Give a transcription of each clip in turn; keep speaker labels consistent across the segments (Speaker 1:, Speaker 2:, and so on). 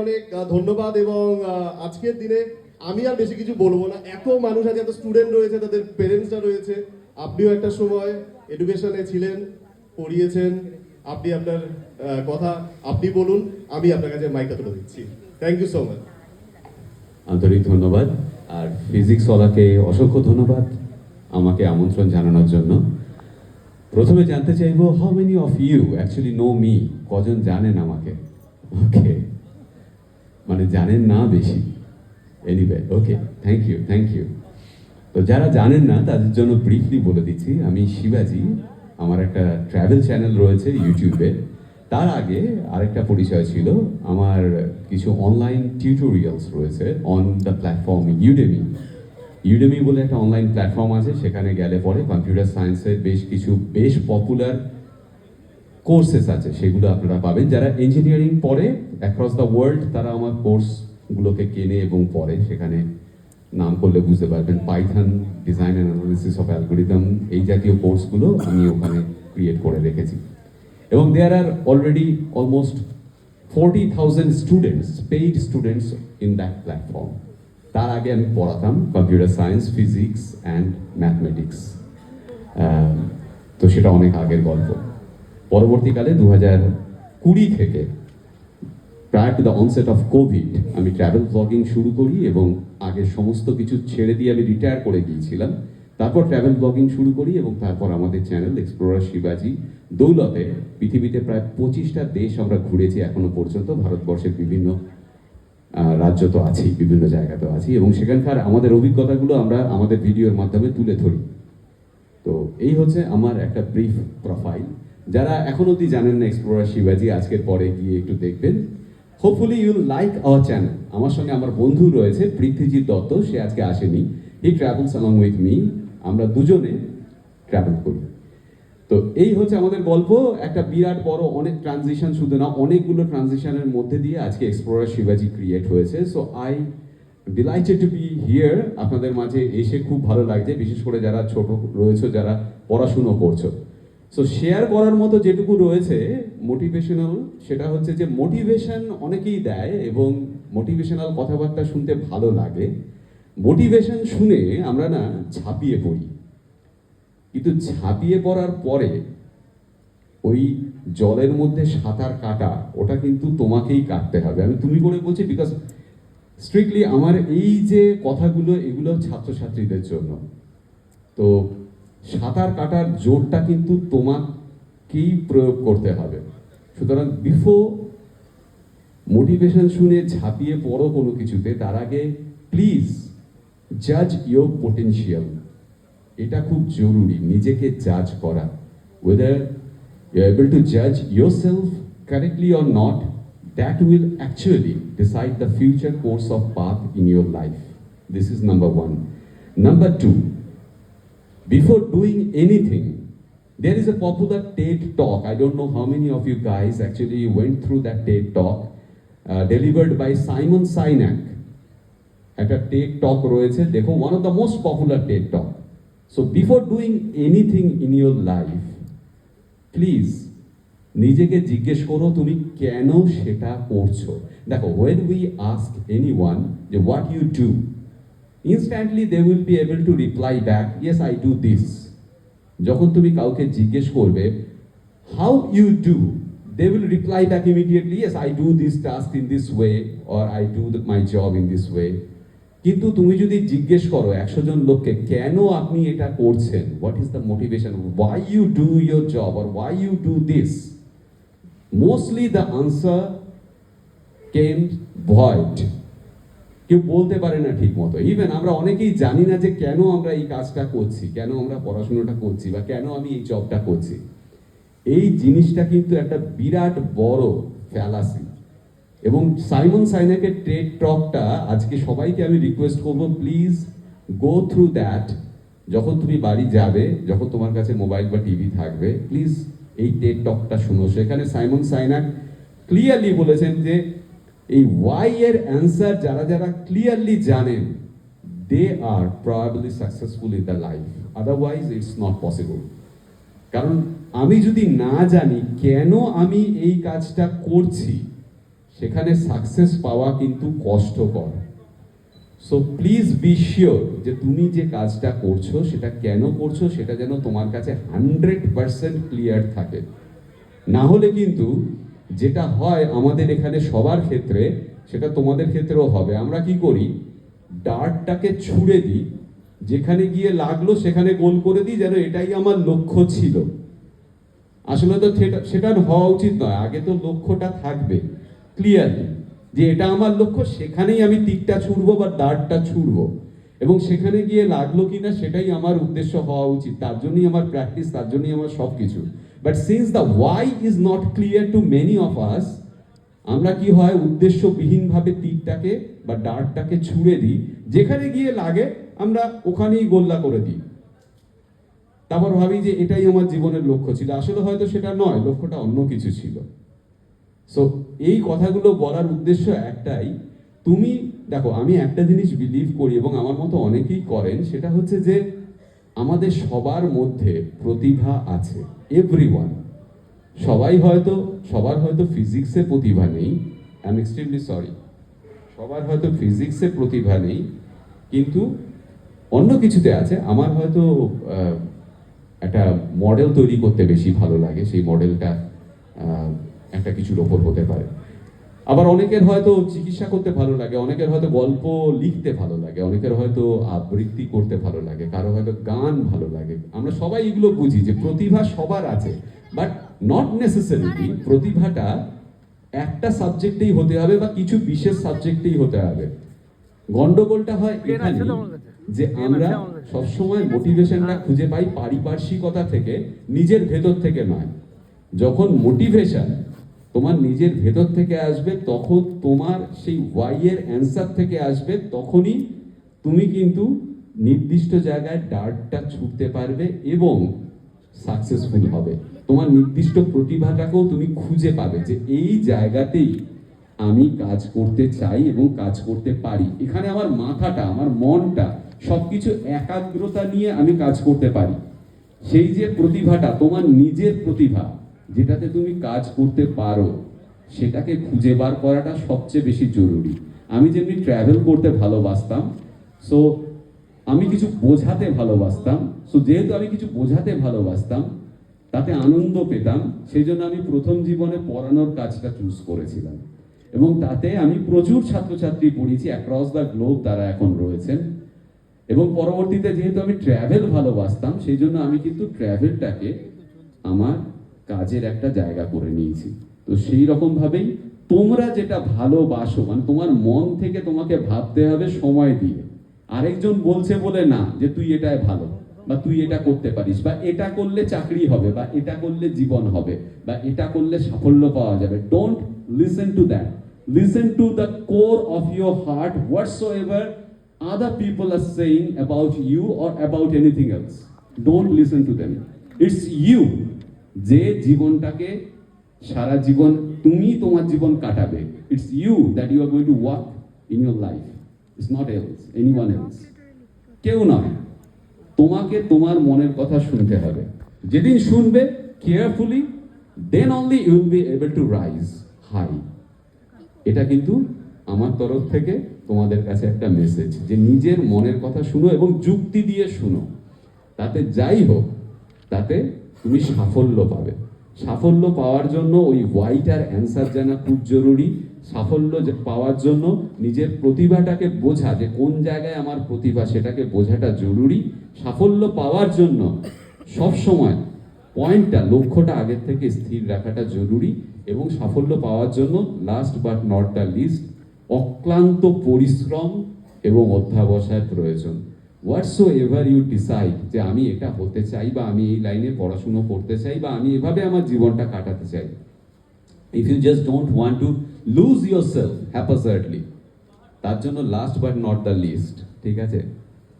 Speaker 1: অনেক ধন্যবাদ। এবং আজকের দিনে আমি আর বেশি কিছু বলবো না। এত মানুষ আছে, এত স্টুডেন্ট রয়েছে, তাদের পেরেন্টসরা রয়েছে। আপনিও একটা সময় এডুকেশনে ছিলেন, পড়িয়েছেন। আপনি আপনার কথা আপনি বলুন, আমি আপনার কাছে মাইকটা তুলে দিচ্ছি। Thank you so much.
Speaker 2: আন্তরিক ধন্যবাদ। আর ফিজিক্সওয়ালাকে অসংখ্য ধন্যবাদ আমাকে আমন্ত্রণ জানানোর জন্য। প্রথমে জানতে চাইবো, how many of you actually know me? কজন জানেন আমাকে? ওকে, মানে জানেন না বেশি। Anyway, okay, thank you. তো যারা জানেন না তাদের জন্য ব্রিফলি বলে দিচ্ছি, আমি শিবাজি। আমার একটা ট্রাভেল চ্যানেল রয়েছে ইউটিউবে। তার আগে আরেকটা পরিচয় ছিল, আমার কিছু অনলাইন টিউটোরিয়ালস রয়েছে অন দ্য প্ল্যাটফর্ম ইউডেমি বলে একটা অনলাইন প্ল্যাটফর্ম আছে। সেখানে গেলে পরে কম্পিউটার সায়েন্সের বেশ পপুলার কোর্সেস আছে, সেগুলো আপনারা পাবেন। যারা ইঞ্জিনিয়ারিং পড়ে অ্যাক্রস দ্য ওয়ার্ল্ড, তারা আমার কোর্সগুলোকে কেনে এবং পড়ে। সেখানে নাম করলে বুঝতে পারবেন, Python, design and analysis of algorithm, এই জাতীয় কোর্সগুলো আমি ওখানে ক্রিয়েট করে রেখেছি। এবং there are already almost 40,000 students, paid students in that platform. তার আগে আমি পড়াতাম computer science, physics and mathematics. তো সেটা অনেক আগের গল্প। পরবর্তীকালে 2020 থেকে, prior to the onset of COVID, আমি ট্রাভেল ব্লগিং শুরু করি এবং আগের সমস্ত কিছু ছেড়ে দিয়ে আমি রিটায়ার করে গিয়েছিলাম। তারপর ট্রাভেল ব্লগিং শুরু করি এবং তারপর আমাদের চ্যানেল এক্সপ্লোরার শিবাজি দৌলতে পৃথিবীতে প্রায় 25টা দেশ আমরা ঘুরেছি এখনো পর্যন্ত। ভারতবর্ষের বিভিন্ন রাজ্য তো আছেই, বিভিন্ন জায়গাতেও আছি, এবং সেখানকার আমাদের অভিজ্ঞতাগুলো আমরা আমাদের ভিডিওর মাধ্যমে তুলে ধরি। তো এই হচ্ছে আমার একটা ব্রিফ প্রোফাইল। যারা এখন অবধি জানেন না এক্সপ্লোরার শিবাজি, আজকের পরে গিয়ে একটু দেখবেন। Hopefully you'll like our channel. আমার সঙ্গে আমার বন্ধু রয়েছে পৃথ্বীজিৎ দত্ত, সে আজকে আসেনি। হি ট্রাভেলস অ্যালং উইথ মি, আমরা দুজনে ট্রাভেল করি। তো এই হচ্ছে আমাদের গল্প। একটা বিরাট বড় অনেক ট্রানজিশন, শুধু না অনেকগুলো ট্রানজিশনের মধ্যে দিয়ে আজকে এক্সপ্লোরার শিবাজি ক্রিয়েট হয়েছে। So I delighted to B here. আপনাদের মাঝে এসে খুব ভালো লাগছে, বিশেষ করে যারা ছোট রয়েছে, যারা পড়াশুনো করছো। সো শেয়ার করার মতো যেটুকু রয়েছে মোটিভেশনাল, সেটা হচ্ছে যে মোটিভেশন অনেকেই দেয় এবং মোটিভেশনাল কথাবার্তা শুনতে ভালো লাগে। মোটিভেশন শুনে আমরা না ঝাঁপিয়ে পড়ি, কিন্তু ঝাঁপিয়ে পড়ার পরে ওই জলের মধ্যে সাঁতার কাটা, ওটা কিন্তু তোমাকেই কাটতে হবে। আমি তুমি করে বলছি বিকজ স্ট্রিক্টলি আমার এই যে কথাগুলো, এগুলো ছাত্রছাত্রীদের জন্য। তো সাঁতার কাটার জোরটা কিন্তু তোমাকেই প্রয়োগ করতে হবে। সুতরাং বিফোর মোটিভেশন শুনে ঝাঁপিয়ে পড়ো কোনো কিছুতে, তার আগে প্লিজ জাজ ইয়োর পোটেনশিয়াল। এটা খুব জরুরি, নিজেকে জাজ করা। Whether you are able to জাজ your self correctly or not, that will actually decide the future course of path in your life. This is number one. Number two, before doing anything, there is a popular TED talk. I don't know how many of you guys actually went through that TED talk, delivered by Simon Sinek. একটা TED talk রয়েছে, দেখো, one of the most popular TED talk. So before doing anything in your life, please নিজেকে জিজ্ঞেস করো তুমি কেন সেটা করছো। দেখো, when we ask anyone যে what you do, instantly they will be able to reply back, yes I do this. যখন তুমি কাউকে জিজ্ঞেস করবে how you do, they will reply back immediately, yes I do this task in this way, or I do my job in this way. কিন্তু তুমি যদি জিজ্ঞেস করো 100 জন লোককে কেন আপনি এটা করছেন, what is the motivation, why you do your job or why you do this, mostly the answer came void. কেউ বলতে পারে না ঠিক মতো। ইভেন আমরা অনেকেই জানি না যে কেন আমরা এই কাজটা করছি, কেন আমরা পড়াশোনাটা করছি, বা কেন আমি এই জবটা করছি। এই জিনিসটা কিন্তু একটা বিরাট বড় ফ্যালাসি। এবং সাইমন সাইনেকের টেড টকটা আজকে সবাইকে আমি রিকোয়েস্ট করবো, প্লিজ গো থ্রু দ্যাট। যখন তুমি বাড়ি যাবে, যখন তোমার কাছে মোবাইল বা টিভি থাকবে, প্লিজ এই টেড টকটা শুনো। সেখানে সাইমন সাইনাক ক্লিয়ারলি বলেছেন যে এই ওয়াই এর অ্যান্সার যারা যারা ক্লিয়ারলি জানেন, they are probably successful in the life, otherwise it's not possible. কারণ আমি যদি না জানি কেন আমি এই কাজটা করছি, সেখানে সাকসেস পাওয়া কিন্তু কষ্টকর। সো প্লিজ বি শিওর যে তুমি যে কাজটা করছো সেটা কেন করছো সেটা যেন তোমার কাছে 100% ক্লিয়ার থাকে। না হলে কিন্তু যেটা হয় আমাদের এখানে সবার ক্ষেত্রে, সেটা তোমাদের ক্ষেত্রেও হবে, আমরা কি করি, ডার্টটাকে ছুঁড়ে দিই, যেখানে গিয়ে লাগলো সেখানে গোল করে দিই, যেন এটাই আমার লক্ষ্য ছিল। আসলে তো সেটা হওয়া উচিত নয়। আগে তো লক্ষ্যটা থাকবে ক্লিয়ারলি, যে এটা আমার লক্ষ্য, সেখানেই আমি তীরটা ছুড়বো বা দাঁড়টা ছুড়বো, এবং সেখানে গিয়ে লাগলো কিনা সেটাই আমার উদ্দেশ্য হওয়া উচিত। তার জন্যই আমার প্র্যাকটিস, তার জন্যই আমার সব কিছু। But since the why is not clear to many of us, আমরা কি হয় উদ্দেশ্যবিহীনভাবে তীরটাকে বা ডার্টটাকে ছুঁড়ে দিই, যেখানে গিয়ে লাগে আমরা ওখানেই গোল্লা করে দিই। তারপর ভাবি যে এটাই আমার জীবনের লক্ষ্য ছিল, আসলে হয়তো সেটা নয়, লক্ষ্যটা অন্য কিছু ছিল। সো এই কথাগুলো বলার উদ্দেশ্য একটাই, তুমি দেখো, আমি একটা জিনিস বিলিভ করি এবং আমার মতো অনেকেই করেন, সেটা হচ্ছে যে আমাদের সবার মধ্যে প্রতিভা আছে, এভরিওয়ান। সবার হয়তো ফিজিক্সে প্রতিভা নেই, আই এম এক্সট্রিমলি সরি, সবার হয়তো ফিজিক্সে প্রতিভা নেই, কিন্তু অন্য কিছুতে আছে। আমার হয়তো একটা মডেল তৈরি করতে বেশি ভালো লাগে, সেই মডেলটা একটা কিছুর ওপর হতে পারে। আবার অনেকের হয়তো চিকিৎসা করতে ভালো লাগে, অনেকের হয়তো গল্প লিখতে ভালো লাগে, অনেকের হয়তো আবৃত্তি করতে ভালো লাগে, কারো হয়তো গান ভালো লাগে। আমরা সবাই এগুলো বুঝি যে প্রতিভা সবার আছে, বাট নট নেসেসারিলি প্রতিভাটা একটা সাবজেক্টেই হতে হবে বা কিছু বিশেষ সাবজেক্টেই হতে হবে। গন্ডগোলটা হয় এখানে যে আমরা সবসময় মোটিভেশনটা খুঁজে পাই পারিপার্শ্বিকতা থেকে, নিজের ভেতর থেকে নয়। যখন মোটিভেশন তোমার নিজের ভেতর থেকে আসবে, তখন তোমার সেই ওয়াই এর অ্যান্সার থেকে আসবে, তখনই তুমি কিন্তু নির্দিষ্ট জায়গায় ডার্টটা ছুটতে পারবে এবং সাকসেসফুল হবে। তোমার নির্দিষ্ট প্রতিভাটাকেও তুমি খুঁজে পাবে যে এই জায়গাতেই আমি কাজ করতে চাই এবং কাজ করতে পারি, এখানে আমার মাথাটা, আমার মনটা সবকিছু একাগ্রতা নিয়ে আমি কাজ করতে পারি। সেই যে প্রতিভাটা, তোমার নিজের প্রতিভা, যেটাতে তুমি কাজ করতে পারো, সেটাকে খুঁজে বার করাটা সবচেয়ে বেশি জরুরি। আমি যেমনি ট্রাভেল করতে ভালোবাসতাম, সো আমি কিছু বোঝাতে ভালোবাসতাম, সো যেহেতু আমি কিছু বোঝাতে ভালোবাসতাম, তাতে আনন্দ পেতাম, সেই জন্য আমি প্রথম জীবনে পড়ানোর কাজটা চুজ করেছিলাম, এবং তাতে আমি প্রচুর ছাত্রছাত্রী পড়িয়েছি অ্যাক্রস দ্য গ্লোব, তারা এখন রয়েছেন। এবং পরবর্তীতে যেহেতু আমি ট্রাভেল ভালোবাসতাম, সেই জন্য আমি কিন্তু ট্রাভেলটাকে আমার কাজের একটা জায়গা করে নিয়েছি। তো সেই রকম ভাবেই তোমরা যেটা ভালোবাসো, মানে তোমার মন থেকে তোমাকে ভাবতে হবে সময় দিয়ে। আরেকজন বলছে বলে না যে তুই এটাই ভালো, বা তুই এটা করতে পারিস, বা এটা করলে চাকরি হবে, বা এটা করলে জীবন হবে, বা এটা করলে সাফল্য পাওয়া যাবে। Don't listen to that, listen to the core of your heart, whatsoever other people are saying about you or about anything else. Don't listen to them. It's you যে জীবনটাকে সারা জীবন তুমি তোমার জীবন কাটাবে। It's you that you are going to walk in your life. It's not else, anyone else. কেউ নয়। তোমাকে তোমার মনের কথা শুনতে হবে। যেদিন শুনবে carefully, then only you will be able to rise high. এটা কিন্তু আমার তরফ থেকে তোমাদের কাছে একটা মেসেজ, যে নিজের মনের কথা শুনো এবং যুক্তি দিয়ে শুনো। তাতে যাই হোক, তাতে তুমি সাফল্য পাবে। সাফল্য পাওয়ার জন্য ওই ওয়াইটার অ্যান্সার জানা খুব জরুরি। সাফল্য পাওয়ার জন্য নিজের প্রতিভাটাকে বোঝা, যে কোন জায়গায় আমার প্রতিভা, সেটাকে বোঝাটা জরুরি। সাফল্য পাওয়ার জন্য সব সময় পয়েন্টটা, লক্ষ্যটা আগের থেকে স্থির রাখাটা জরুরি। এবং সাফল্য পাওয়ার জন্য last but not the least, অক্লান্ত পরিশ্রম এবং অধ্যাবসায় প্রয়োজন। হোয়াটসোএভার ইউ ডিসাইড যে আমি এটা হতে চাই, বা আমি এই লাইনে পড়াশুনো করতে চাই, বা আমি এভাবে আমার জীবনটা কাটাতে চাই, if you just don't want to lose your self হ্যাপাসার্টলি, তার জন্য last but not the least, ঠিক আছে,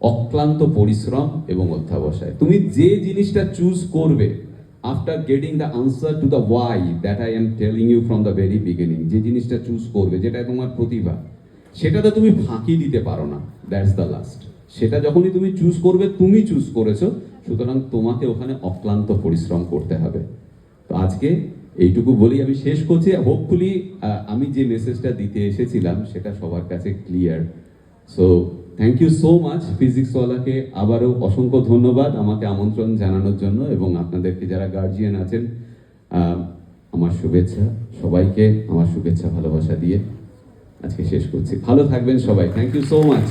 Speaker 2: অক্লান্ত পরিশ্রম এবং অধ্যাবসায়। তুমি যে জিনিসটা চুজ করবে after getting the answer to the why that I am telling you from the very beginning, যে জিনিসটা চুজ করবে, যেটা তোমার প্রতিভা, সেটাতে তুমি ফাঁকি দিতে পারো না। That's the last. সেটা যখনই তুমি চুজ করবে, তুমি চুজ করেছো, সুতরাং তোমাকে ওখানে অক্লান্ত পরিশ্রম করতে হবে। তো আজকে এইটুকু বলেই আমি শেষ করছি। হোপফুলি আমি যে মেসেজটা দিতে এসেছিলাম সেটা সবার কাছে clear. So thank you so much ফিজিক্সওয়ালাকে, আবারও অসংখ্য ধন্যবাদ আমাকে আমন্ত্রণ জানানোর জন্য, এবং আপনাদেরকে যারা গার্জিয়ান আছেন আমার শুভেচ্ছা, সবাইকে আমার শুভেচ্ছা ভালোবাসা দিয়ে আজকে শেষ করছি। ভালো থাকবেন সবাই, থ্যাংক ইউ সো মাচ।